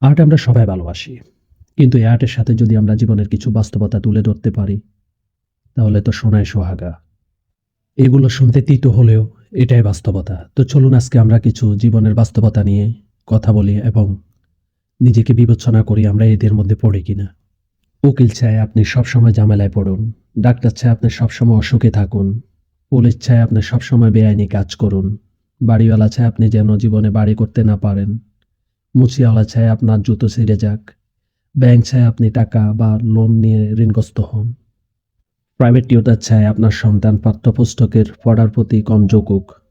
Art আমরা সবাই ভালোবাসি। কিন্তু এই আর্টের সাথে যদি আমরা জীবনের কিছু বাস্তবতা তুলে ধরতে পারি, তাহলে তো সোনায় সোহাগা। এগুলো শুনতে তিতো হলেও এটাই বাস্তবতা। তো চলুন আজকে আমরা কিছু জীবনের বাস্তবতা নিয়ে কথা বলি এবং নিজেকে বিবেচনা করি আমরা এদের মধ্যে পড়ি কিনা। উকিল চায় আপনি সবসময় ঝামেলায় পড়ুন। ডাক্তার চায় আপনি সবসময় অসুখে থাকুন। পুলিশ চায় আপনি সবসময় বেআইনি কাজ করুন। বাড়িওয়ালা চায় আপনি যেন জীবনে বাড়ি করতে না পারেন। মুচিওয়ালা চায় আপনার জুতো ছিঁড়ে যাক। ব্যাংক চায় আপনি টাকা বা লোন নিয়ে ঋণগ্রস্ত হন। প্রাইভেট টিউটর চায় আপনার সন্তান পাঠ্যপুস্তকের পড়ার প্রতি কম ঝুঁকুক।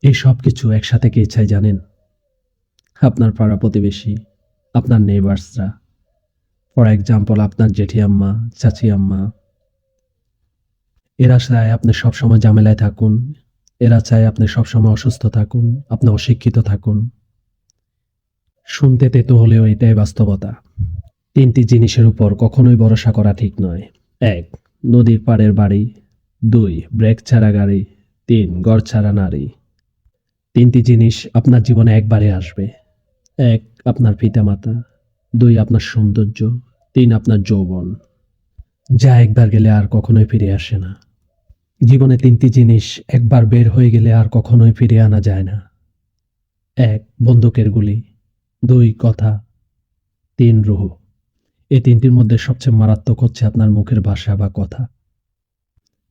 এই সব কিছু একসাথে কে চায় জানেন? আপনার পাড়া প্রতিবেশী, আপনার নেইবার্সরা। ফর এক্সাম্পল আপনার জেঠি আম্মা, চাচি আম্মা। এরা চায় আপনি সবসময় ঝামেলায় থাকুন। এরা চায় আপনি সবসময় অসুস্থ থাকুন, আপনি অশিক্ষিত থাকুন। শুনতে তেতো হলেও এটাই বাস্তবতা। ৩টি জিনিসের উপর কখনোই ভরসা করা ঠিক নয়। ১. নদীর পাড়ের বাড়ি। ২. ব্রেক ছাড়া গাড়ি। ৩. ঘর ছাড়া নারী। ৩টি জিনিস আপনার জীবনে একবারে আসবে। ১. আপনার পিতামাতা। ২. আপনার সৌন্দর্য। ৩. আপনার যৌবন। যা একবার গেলে আর কখনোই ফিরে আসে না। জীবনে ৩টি জিনিস একবার বের হয়ে গেলে আর কখনোই ফিরে আনা যায় না। ১. বন্দুকের গুলি। ২. কথা। ৩. রুহ। এই ৩টির মধ্যে সবচেয়ে মারাত্মক হচ্ছে আপনার মুখের ভাষা বা কথা।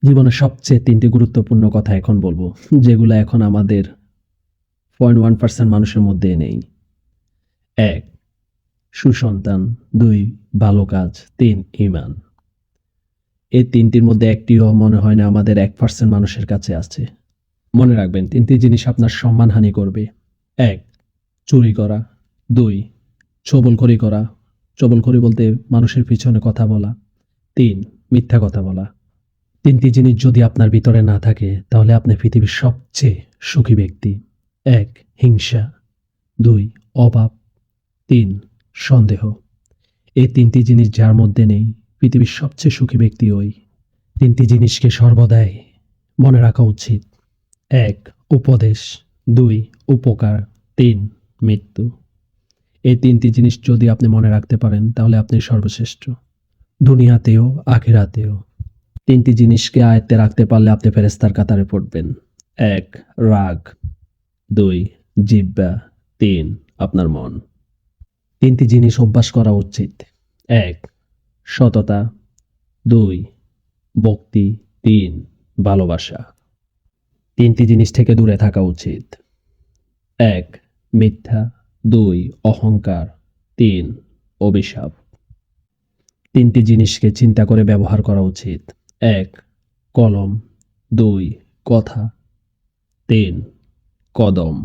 জীবনের সবচেয়ে ৩টি গুরুত্বপূর্ণ কথা এখন বলবো, যেগুলো এখন আমাদের 0.1% মানুষের মধ্যে নেই। ১. সুসন্তান। ২. ভালো কাজ। ৩. ঈমান। এই ৩টির মধ্যে একটিও মনে হয় না আমাদের 1% মানুষের কাছে আছে। মনে রাখবেন ৩টি জিনিস আপনার সম্মানহানি করবে। ১. চুরি করা। ২. ছোবলখড়ি করা। ছোবলখড়ি বলতে মানুষের পিছনে কথা বলা। ৩. মিথ্যা কথা বলা। ৩টি জিনিস যদি আপনার ভিতরে না থাকে তাহলে আপনি পৃথিবীর সবচেয়ে সুখী ব্যক্তি। ১. হিংসা। ২. অভাব। ৩. সন্দেহ। এই ৩টি জিনিস যার মধ্যে নেই পৃথিবীর সবচেয়ে সুখী ব্যক্তি ওই। ৩টি জিনিসকে সর্বদাই মনে রাখা উচিত। ১. উপদেশ। ২. উপকার। ৩. মৃত্যু। এই ৩টি জিনিস যদি আপনি মনে রাখতে পারেন তাহলে আপনি সর্বশ্রেষ্ঠ, দুনিয়াতেও আখিরাতেও। ৩টি জিনিসকে আয়ত্তে রাখতে পারলে আপনি ফেরেশতার কাতারে পড়বেন। ১. রাগ। ২. জিহ্বা। ৩. আপনার মন। ৩টি জিনিস অভ্যাস করা উচিত। ১. সততা। ২. ভক্তি। ৩. ভালোবাসা। ৩টি জিনিস থেকে দূরে থাকা উচিত। ১. মিথ্যা। ২. অহংকার। ৩. অভিশাপ। ৩টি জিনিসকে চিন্তা করে ব্যবহার করা উচিত। ১. কলম। ২. কথা। ৩. কদম।